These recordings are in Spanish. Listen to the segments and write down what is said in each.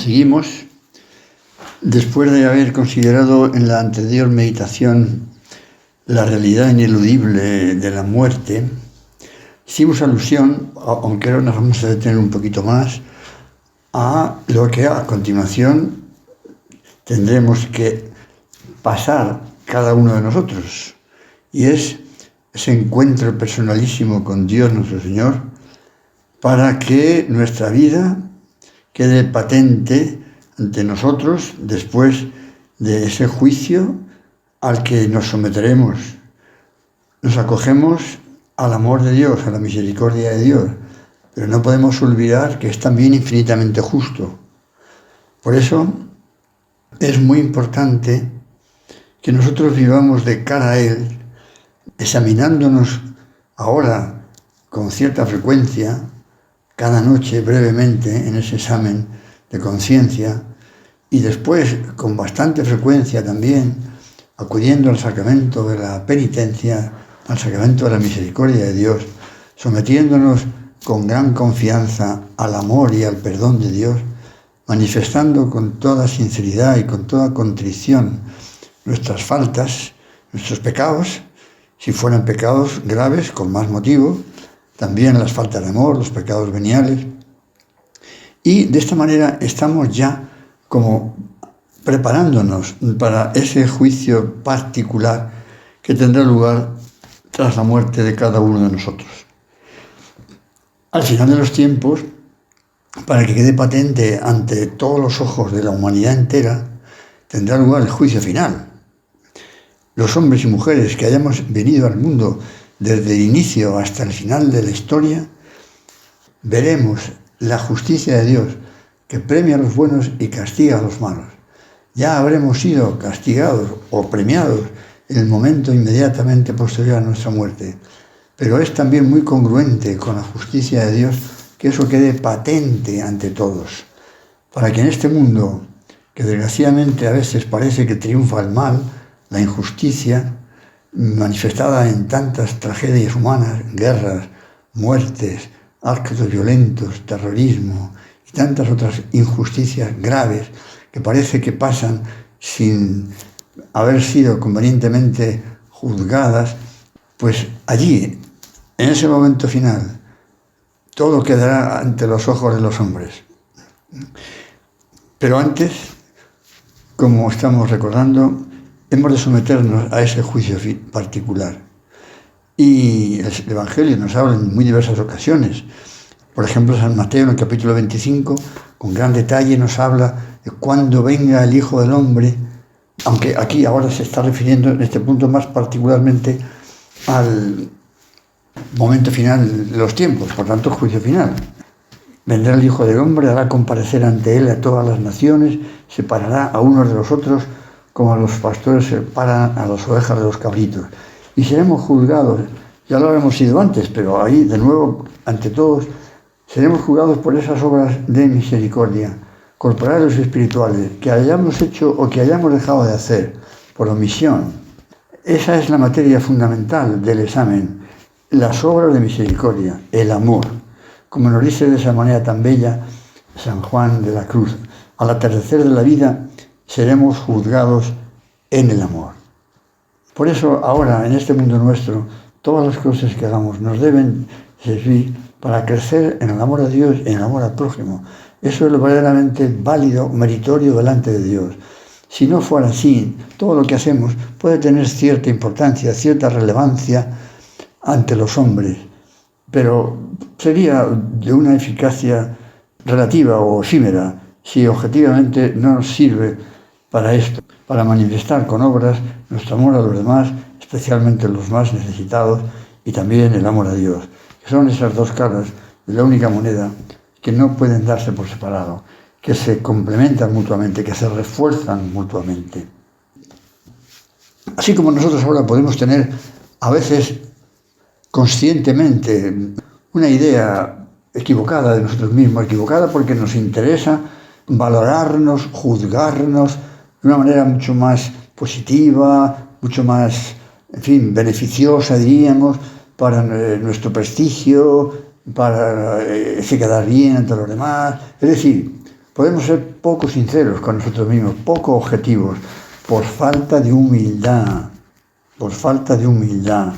Seguimos, después de haber considerado en la anterior meditación la realidad ineludible de la muerte, hicimos alusión, aunque ahora nos vamos a detener un poquito más, a lo que a continuación tendremos que pasar cada uno de nosotros, y es ese encuentro personalísimo con Dios nuestro Señor, para que nuestra vida quede patente ante nosotros después de ese juicio al que nos someteremos. Nos acogemos al amor de Dios, a la misericordia de Dios, pero no podemos olvidar que es también infinitamente justo. Por eso es muy importante que nosotros vivamos de cara a Él, examinándonos ahora con cierta frecuencia, cada noche brevemente en ese examen de conciencia, y después con bastante frecuencia también acudiendo al sacramento de la penitencia, al sacramento de la misericordia de Dios, sometiéndonos con gran confianza al amor y al perdón de Dios, manifestando con toda sinceridad y con toda contrición nuestras faltas, nuestros pecados, si fueran pecados graves, con más motivo, también las faltas de amor, los pecados veniales. Y de esta manera estamos ya como preparándonos para ese juicio particular que tendrá lugar tras la muerte de cada uno de nosotros. Al final de los tiempos, para que quede patente ante todos los ojos de la humanidad entera, tendrá lugar el juicio final. Los hombres y mujeres que hayamos venido al mundo desde el inicio hasta el final de la historia, veremos la justicia de Dios que premia a los buenos y castiga a los malos. Ya habremos sido castigados o premiados en el momento inmediatamente posterior a nuestra muerte, pero es también muy congruente con la justicia de Dios que eso quede patente ante todos, para que en este mundo, que desgraciadamente a veces parece que triunfa el mal, la injusticia, manifestada en tantas tragedias humanas, guerras, muertes, actos violentos, terrorismo y tantas otras injusticias graves que parece que pasan sin haber sido convenientemente juzgadas, pues allí, en ese momento final, todo quedará ante los ojos de los hombres. Pero antes, como estamos recordando, hemos de someternos a ese juicio particular. Y el Evangelio nos habla en muy diversas ocasiones. Por ejemplo, San Mateo en el capítulo 25, con gran detalle nos habla de cuando venga el Hijo del Hombre, aunque aquí ahora se está refiriendo en este punto más particularmente al momento final de los tiempos, por tanto el juicio final. Vendrá el Hijo del Hombre, hará comparecer ante él a todas las naciones, separará a unos de los otros, como a los pastores separan a las ovejas de los cabritos. Y seremos juzgados, ya lo habremos sido antes, pero ahí de nuevo, ante todos, seremos juzgados por esas obras de misericordia, corporales y espirituales, que hayamos hecho o que hayamos dejado de hacer por omisión. Esa es la materia fundamental del examen, las obras de misericordia, el amor. Como nos dice de esa manera tan bella San Juan de la Cruz, al atardecer de la vida seremos juzgados en el amor. Por eso ahora, en este mundo nuestro, todas las cosas que hagamos nos deben servir para crecer en el amor a Dios y en el amor al prójimo. Eso es lo verdaderamente válido, meritorio delante de Dios. Si no fuera así, todo lo que hacemos puede tener cierta importancia, cierta relevancia ante los hombres, pero sería de una eficacia relativa o efímera si objetivamente no nos sirve para esto, para manifestar con obras nuestro amor a los demás, especialmente los más necesitados, y también el amor a Dios, que son esas dos caras de la única moneda que no pueden darse por separado, que se complementan mutuamente, que se refuerzan mutuamente. Así como nosotros ahora podemos tener a veces conscientemente una idea equivocada de nosotros mismos, equivocada porque nos interesa valorarnos, juzgarnos de una manera mucho más positiva, mucho más, en fin, beneficiosa, diríamos, para nuestro prestigio, para quedar bien ante los demás. Es decir, podemos ser poco sinceros con nosotros mismos, poco objetivos, por falta de humildad, por falta de humildad.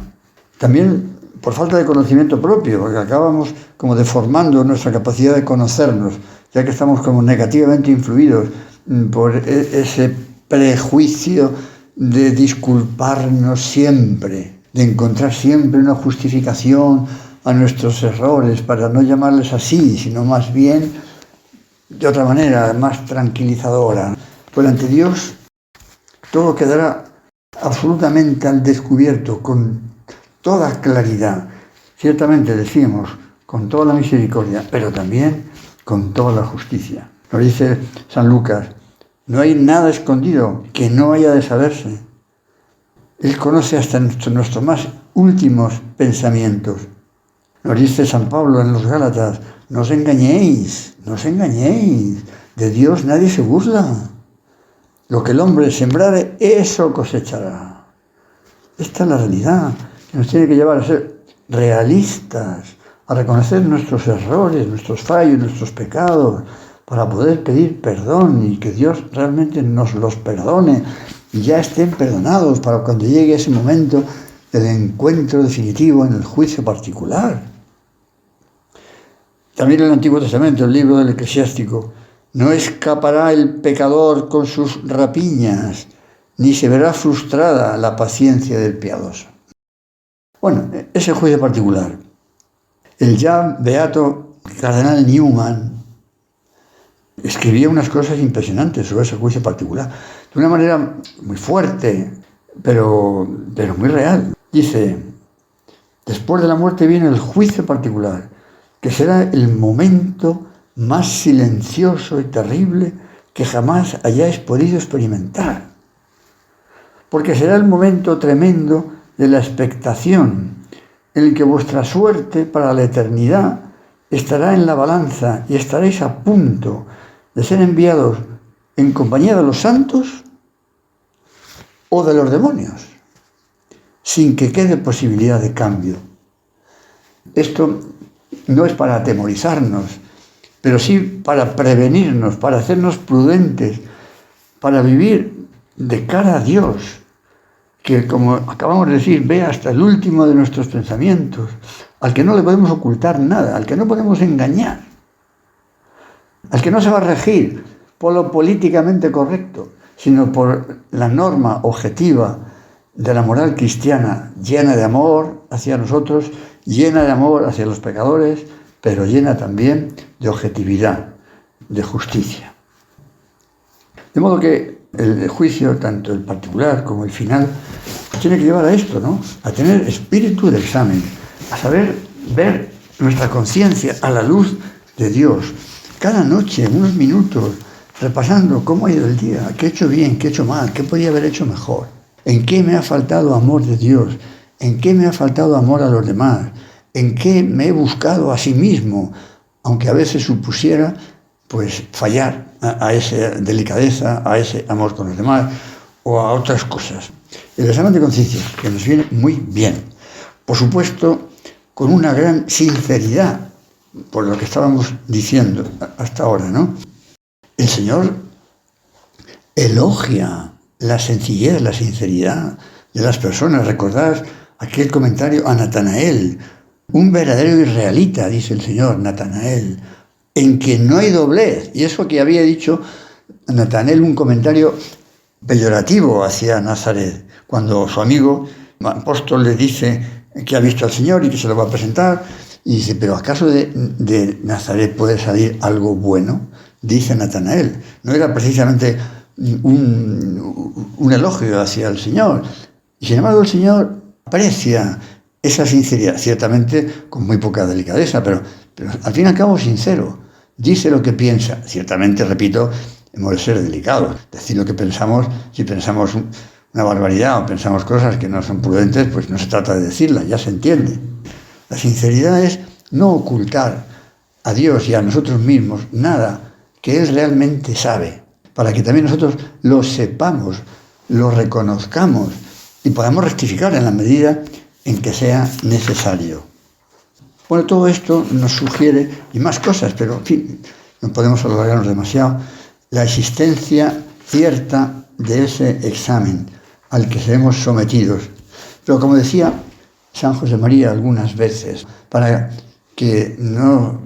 También por falta de conocimiento propio, porque acabamos como deformando nuestra capacidad de conocernos, ya que estamos como negativamente influidos por ese prejuicio de disculparnos siempre, de encontrar siempre una justificación a nuestros errores, para no llamarles así, sino más bien de otra manera, más tranquilizadora. Pues ante Dios todo quedará absolutamente al descubierto, con toda claridad. Ciertamente decimos, con toda la misericordia, pero también con toda la justicia. Nos dice San Lucas, no hay nada escondido que no haya de saberse. Él conoce hasta nuestros más últimos pensamientos. Nos dice San Pablo en los Gálatas, no os engañéis, de Dios nadie se burla. Lo que el hombre sembrare, eso cosechará. Esta es la realidad, que nos tiene que llevar a ser realistas, a reconocer nuestros errores, nuestros fallos, nuestros pecados, para poder pedir perdón y que Dios realmente nos los perdone y ya estén perdonados para cuando llegue ese momento del encuentro definitivo en el juicio particular. También en el Antiguo Testamento, el libro del Eclesiástico, no escapará el pecador con sus rapiñas, ni se verá frustrada la paciencia del piadoso. Bueno, ese juicio particular. El ya beato cardenal Newman escribía unas cosas impresionantes sobre ese juicio particular, de una manera muy fuerte, pero muy real. Dice, después de la muerte viene el juicio particular, que será el momento más silencioso y terrible que jamás hayáis podido experimentar, porque será el momento tremendo de la expectación, en el que vuestra suerte para la eternidad estará en la balanza y estaréis a punto de ser enviados en compañía de los santos o de los demonios, sin que quede posibilidad de cambio. Esto no es para atemorizarnos, pero sí para prevenirnos, para hacernos prudentes, para vivir de cara a Dios, que, como acabamos de decir, ve hasta el último de nuestros pensamientos, al que no le podemos ocultar nada, al que no podemos engañar, al que no se va a regir por lo políticamente correcto, sino por la norma objetiva de la moral cristiana, llena de amor hacia nosotros, llena de amor hacia los pecadores, pero llena también de objetividad, de justicia. De modo que el juicio, tanto el particular como el final, tiene que llevar a esto, ¿no? A tener espíritu de examen, a saber ver nuestra conciencia a la luz de Dios. Cada noche, unos minutos, repasando cómo ha ido el día, qué he hecho bien, qué he hecho mal, qué podría haber hecho mejor, en qué me ha faltado amor de Dios, en qué me ha faltado amor a los demás, en qué me he buscado a sí mismo, aunque a veces supusiera pues fallar a esa delicadeza, a ese amor con los demás o a otras cosas. El examen de conciencia, que nos viene muy bien, por supuesto, con una gran sinceridad, por lo que estábamos diciendo hasta ahora, ¿no? El Señor elogia la sencillez, la sinceridad de las personas. Recordad aquel comentario a Natanael, un verdadero israelita, dice el Señor, Natanael, en que no hay doblez. Y eso que había dicho Natanael, un comentario peyorativo hacia Nazaret, cuando su amigo apóstol le dice que ha visto al Señor y que se lo va a presentar, y dice, ¿pero acaso de Nazaret puede salir algo bueno? Dice Natanael. No era precisamente un elogio hacia el Señor. Y sin embargo el Señor aprecia esa sinceridad, ciertamente con muy poca delicadeza, pero al fin y al cabo sincero. Dice lo que piensa. Ciertamente, repito, hemos de ser delicados. Decir lo que pensamos, si pensamos una barbaridad o pensamos cosas que no son prudentes, pues no se trata de decirlas, ya se entiende. La sinceridad es no ocultar a Dios y a nosotros mismos nada que Él realmente sabe, para que también nosotros lo sepamos, lo reconozcamos y podamos rectificar en la medida en que sea necesario. Bueno, todo esto nos sugiere, y más cosas, pero en fin, no podemos alargarnos demasiado, la existencia cierta de ese examen al que seremos sometidos. Pero como decía San José María algunas veces, para que no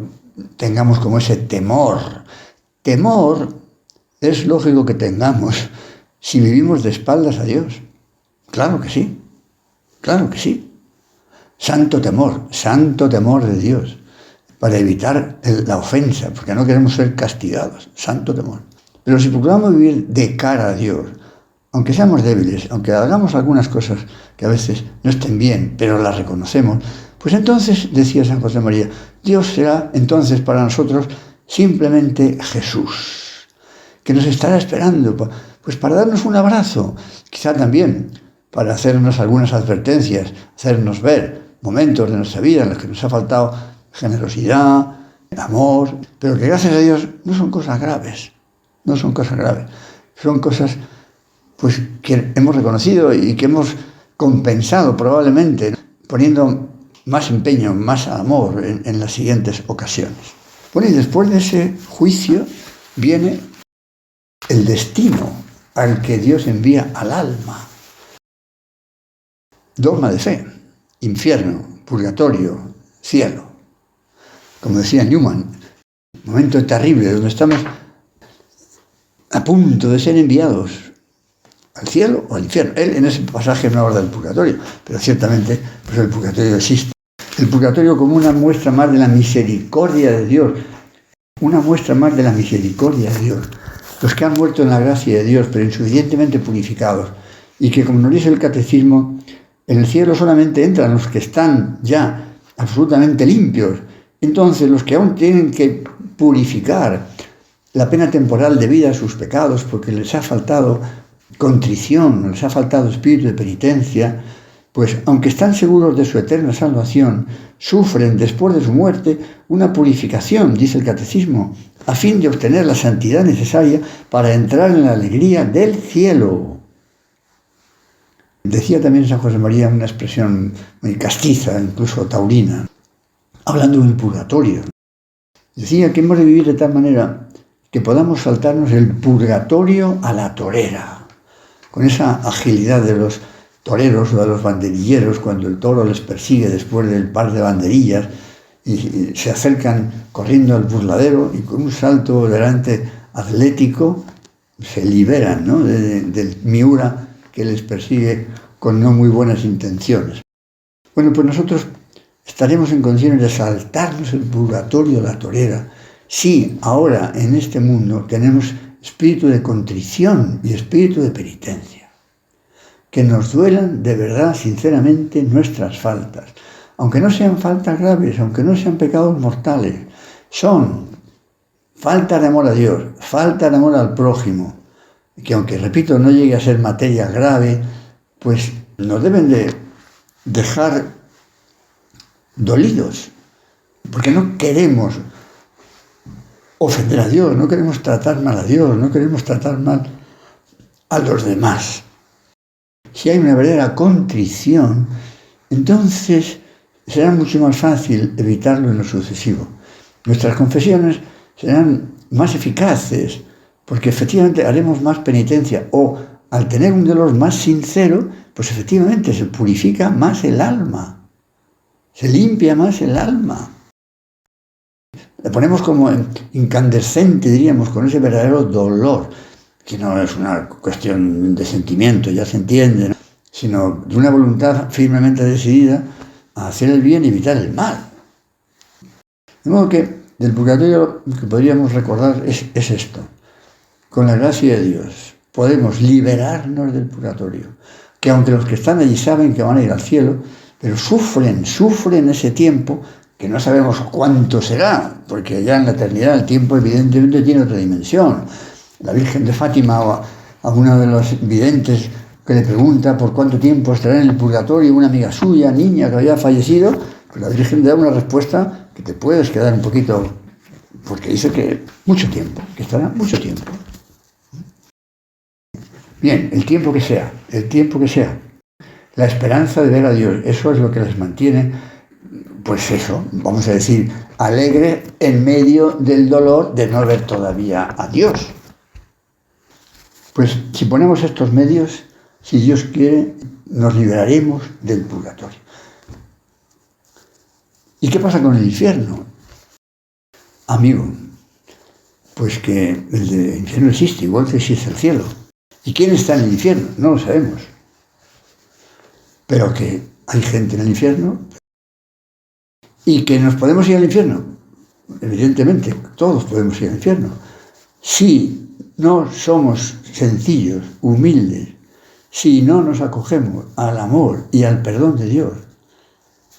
tengamos como ese temor. Temor es lógico que tengamos si vivimos de espaldas a Dios. Claro que sí, claro que sí. Santo temor de Dios, para evitar la ofensa, porque no queremos ser castigados. Santo temor. Pero si procuramos vivir de cara a Dios, aunque seamos débiles, aunque hagamos algunas cosas que a veces no estén bien, pero las reconocemos, pues entonces, decía San José María, Dios será entonces para nosotros simplemente Jesús, que nos estará esperando, pues para darnos un abrazo, quizá también para hacernos algunas advertencias, hacernos ver momentos de nuestra vida en los que nos ha faltado generosidad, amor, pero que gracias a Dios no son cosas graves, no son cosas graves, son cosas pues que hemos reconocido y que hemos compensado probablemente poniendo más empeño, más amor en las siguientes ocasiones. Bueno, y después de ese juicio viene el destino al que Dios envía al alma. Dogma de fe, infierno, purgatorio, cielo. Como decía Newman, momento terrible donde estamos a punto de ser enviados al cielo o al infierno. Él en ese pasaje no habla del purgatorio, pero ciertamente pues el purgatorio existe. El purgatorio como una muestra más de la misericordia de Dios, una muestra más de la misericordia de Dios. Los que han muerto en la gracia de Dios, pero insuficientemente purificados, y que, como nos dice el catecismo, en el cielo solamente entran los que están ya absolutamente limpios. Entonces, los que aún tienen que purificar la pena temporal debida a sus pecados, porque les ha faltado contrición, les ha faltado espíritu de penitencia, pues aunque están seguros de su eterna salvación, sufren después de su muerte una purificación, dice el catecismo, a fin de obtener la santidad necesaria para entrar en la alegría del cielo. Decía también San José María una expresión muy castiza, incluso taurina, hablando del purgatorio. Decía que hemos de vivir de tal manera que podamos saltarnos el purgatorio a la torera, con esa agilidad de los toreros o de los banderilleros cuando el toro les persigue después del par de banderillas y se acercan corriendo al burladero y con un salto delante atlético se liberan, ¿no?, del miura que les persigue con no muy buenas intenciones. Bueno, pues nosotros estaremos en condiciones de saltarnos el purgatorio a la torera si ahora en este mundo tenemos espíritu de contrición y espíritu de penitencia. Que nos duelan de verdad, sinceramente, nuestras faltas. Aunque no sean faltas graves, aunque no sean pecados mortales, son falta de amor a Dios, falta de amor al prójimo, que aunque, repito, no llegue a ser materia grave, pues nos deben de dejar dolidos, porque no queremos ofender a Dios, no queremos tratar mal a Dios, no queremos tratar mal a los demás. Si hay una verdadera contrición, entonces será mucho más fácil evitarlo en lo sucesivo. Nuestras confesiones serán más eficaces, porque efectivamente haremos más penitencia, o al tener un dolor más sincero, pues efectivamente se purifica más el alma, se limpia más el alma. Le ponemos como incandescente, diríamos, con ese verdadero dolor, que no es una cuestión de sentimiento, ya se entiende, ¿no?, sino de una voluntad firmemente decidida a hacer el bien y evitar el mal. De modo que del purgatorio lo que podríamos recordar es esto. Con la gracia de Dios podemos liberarnos del purgatorio, que aunque los que están allí saben que van a ir al cielo, pero sufren ese tiempo que no sabemos cuánto será, porque ya en la eternidad el tiempo evidentemente tiene otra dimensión. La Virgen de Fátima o a uno de los videntes que le pregunta por cuánto tiempo estará en el purgatorio, una amiga suya, niña que había fallecido, pues la Virgen le da una respuesta que te puedes quedar un poquito, porque dice que mucho tiempo, que estará mucho tiempo. Bien, el tiempo que sea, la esperanza de ver a Dios, eso es lo que les mantiene pues eso, vamos a decir, alegre en medio del dolor de no ver todavía a Dios. Pues si ponemos estos medios, si Dios quiere, nos liberaremos del purgatorio. ¿Y qué pasa con el infierno? Amigo, pues que el infierno existe, igual que existe el cielo. ¿Y quién está en el infierno? No lo sabemos. Pero que hay gente en el infierno y que nos podemos ir al infierno. Evidentemente, todos podemos ir al infierno. Si no somos sencillos, humildes, si no nos acogemos al amor y al perdón de Dios,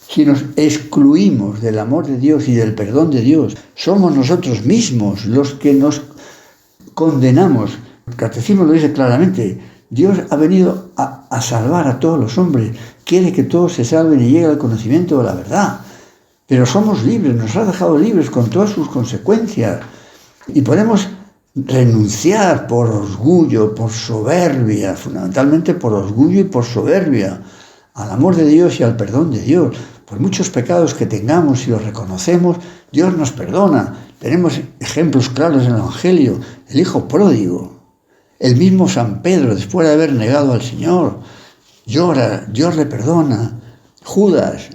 si nos excluimos del amor de Dios y del perdón de Dios, somos nosotros mismos los que nos condenamos. El catecismo lo dice claramente. Dios ha venido a salvar a todos los hombres. Quiere que todos se salven y lleguen al conocimiento de la verdad. Pero somos libres, nos ha dejado libres con todas sus consecuencias. Y podemos renunciar por orgullo, por soberbia, fundamentalmente por orgullo y por soberbia, al amor de Dios y al perdón de Dios. Por muchos pecados que tengamos y los reconocemos, Dios nos perdona. Tenemos ejemplos claros en el Evangelio. El hijo pródigo, el mismo San Pedro, después de haber negado al Señor, llora, Dios le perdona. Judas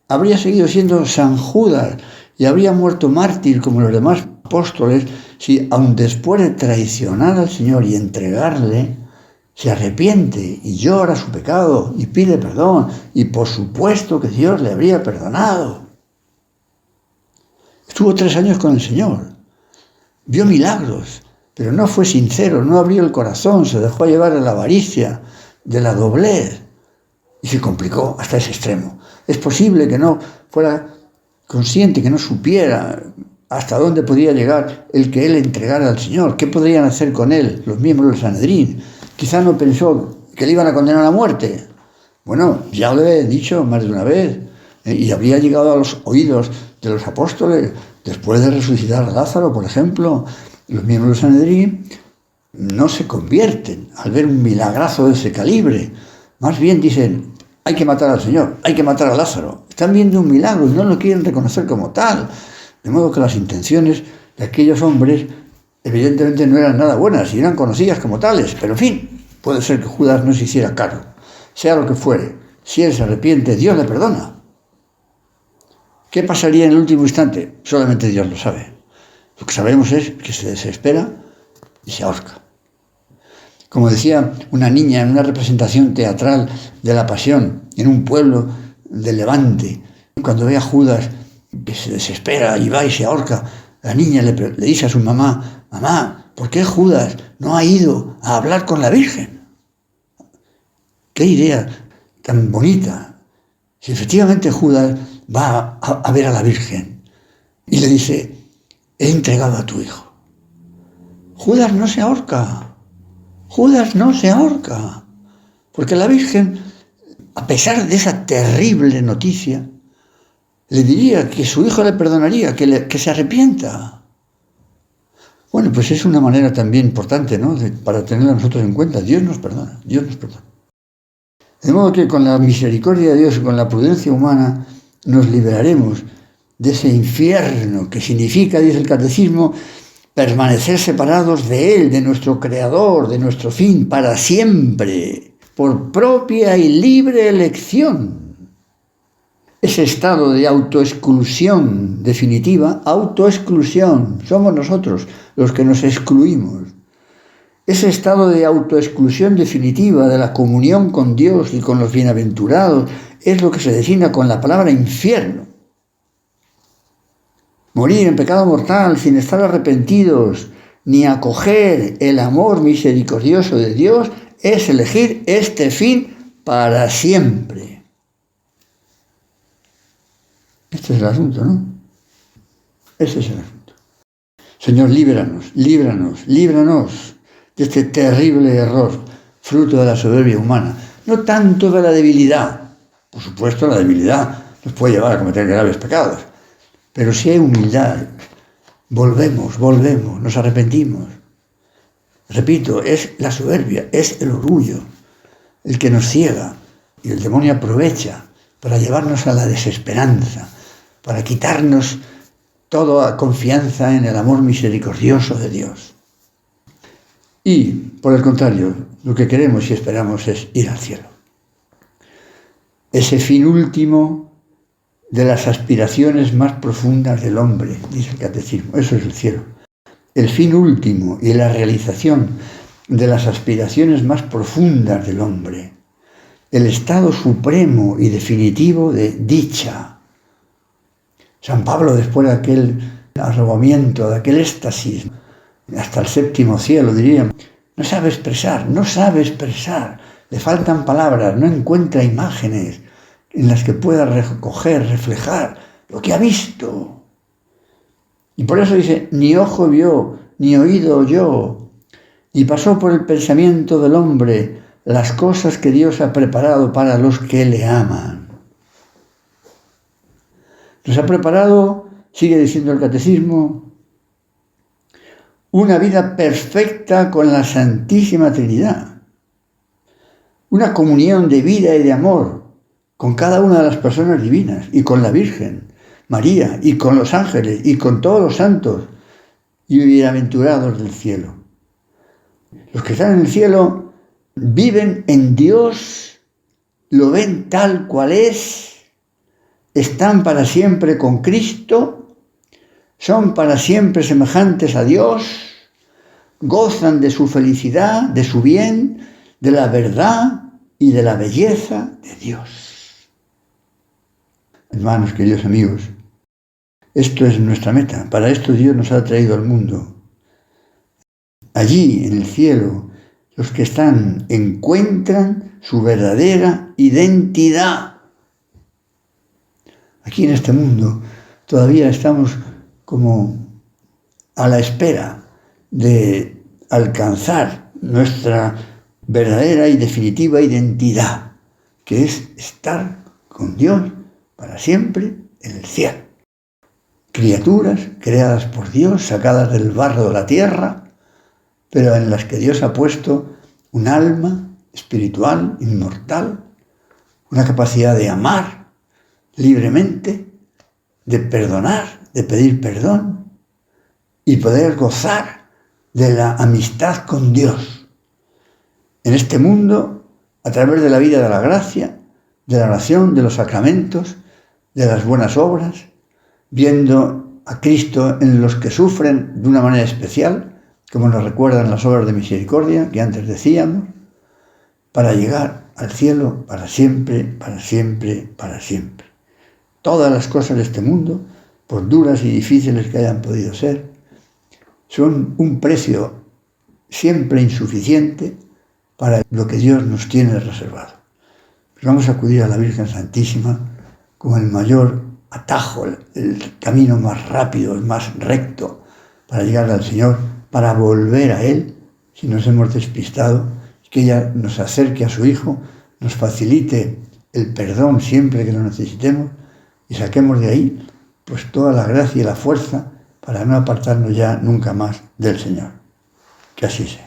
habría seguido siendo San Judas y habría muerto mártir como los demás apóstoles si, aun después de traicionar al Señor y entregarle, se arrepiente y llora su pecado y pide perdón, y por supuesto que Dios le habría perdonado. Estuvo 3 años con el Señor, vio milagros, pero no fue sincero, no abrió el corazón, se dejó llevar de la avaricia, de la doblez, y se complicó hasta ese extremo. Es posible que no fuera consciente, que no supiera hasta dónde podía llegar el que él entregara al Señor, qué podrían hacer con él los miembros del Sanedrín. Quizá no pensó que le iban a condenar a muerte. Bueno, ya lo he dicho más de una vez, y habría llegado a los oídos de los apóstoles, después de resucitar a Lázaro, por ejemplo. Los miembros del Sanedrín no se convierten al ver un milagrazo de ese calibre. Más bien dicen, hay que matar al Señor, hay que matar a Lázaro. Están viendo un milagro y no lo quieren reconocer como tal. De modo que las intenciones de aquellos hombres evidentemente no eran nada buenas y eran conocidas como tales. Pero en fin, puede ser que Judas no se hiciera cargo. Sea lo que fuere, si él se arrepiente, Dios le perdona. ¿Qué pasaría en el último instante? Solamente Dios lo sabe. Lo que sabemos es que se desespera y se ahorca. Como decía una niña en una representación teatral de la Pasión en un pueblo del Levante, cuando ve a Judas que se desespera y va y se ahorca, la niña le dice a su mamá, mamá, ¿por qué Judas no ha ido a hablar con la Virgen? ¡Qué idea tan bonita! Si efectivamente Judas va a ver a la Virgen y le dice, he entregado a tu hijo. Judas no se ahorca. Judas no se ahorca. Porque la Virgen, a pesar de esa terrible noticia, le diría que su hijo le perdonaría, que se arrepienta. Bueno, pues es una manera también importante, ¿no?, para tenerla nosotros en cuenta. Dios nos perdona, Dios nos perdona. De modo que con la misericordia de Dios y con la prudencia humana nos liberaremos de ese infierno que significa, dice el Catecismo, permanecer separados de Él, de nuestro Creador, de nuestro fin, para siempre, por propia y libre elección. Ese estado de autoexclusión definitiva, autoexclusión, somos nosotros los que nos excluimos. Ese estado de autoexclusión definitiva de la comunión con Dios y con los bienaventurados es lo que se designa con la palabra infierno. Morir en pecado mortal sin estar arrepentidos ni acoger el amor misericordioso de Dios es elegir este fin para siempre. Este es el asunto, ¿no? Este es el asunto. Señor, líbranos, líbranos, líbranos de este terrible error, fruto de la soberbia humana. No tanto de la debilidad. Por supuesto, la debilidad nos puede llevar a cometer graves pecados. Pero si hay humildad, volvemos, nos arrepentimos. Repito, es la soberbia, es el orgullo el que nos ciega y el demonio aprovecha para llevarnos a la desesperanza, para quitarnos toda confianza en el amor misericordioso de Dios. Y, por el contrario, lo que queremos y esperamos es ir al cielo. Ese fin último de las aspiraciones más profundas del hombre, dice el catecismo, eso es el cielo. El fin último y la realización de las aspiraciones más profundas del hombre, el estado supremo y definitivo de dicha. San Pablo, después de aquel arrobamiento, de aquel éxtasis, hasta el séptimo cielo, diríamos, no sabe expresar, le faltan palabras, no encuentra imágenes en las que pueda recoger, reflejar lo que ha visto. Y por eso dice, ni ojo vio, ni oído oyó, y pasó por el pensamiento del hombre las cosas que Dios ha preparado para los que le aman. Nos ha preparado, sigue diciendo el catecismo, una vida perfecta con la Santísima Trinidad, una comunión de vida y de amor con cada una de las personas divinas y con la Virgen María y con los ángeles y con todos los santos y bienaventurados del cielo. Los que están en el cielo viven en Dios, lo ven tal cual es, están para siempre con Cristo, son para siempre semejantes a Dios, gozan de su felicidad, de su bien, de la verdad y de la belleza de Dios. Hermanos, queridos amigos, esto es nuestra meta, para esto Dios nos ha traído al mundo. Allí, en el cielo, los que están encuentran su verdadera identidad. Aquí en este mundo todavía estamos como a la espera de alcanzar nuestra verdadera y definitiva identidad, que es estar con Dios para siempre en el cielo. Criaturas creadas por Dios, sacadas del barro de la tierra, pero en las que Dios ha puesto un alma espiritual, inmortal, una capacidad de amar libremente, de perdonar, de pedir perdón y poder gozar de la amistad con Dios. En este mundo, a través de la vida de la gracia, de la oración, de los sacramentos, de las buenas obras, viendo a Cristo en los que sufren de una manera especial, como nos recuerdan las obras de misericordia que antes decíamos, para llegar al cielo para siempre, para siempre, para siempre. Todas las cosas de este mundo, por duras y difíciles que hayan podido ser, son un precio siempre insuficiente para lo que Dios nos tiene reservado. Pues vamos a acudir a la Virgen Santísima como el mayor atajo, el camino más rápido, el más recto para llegar al Señor, para volver a Él si nos hemos despistado, que ella nos acerque a su Hijo, nos facilite el perdón siempre que lo necesitemos y saquemos de ahí pues toda la gracia y la fuerza para no apartarnos ya nunca más del Señor. Que así sea.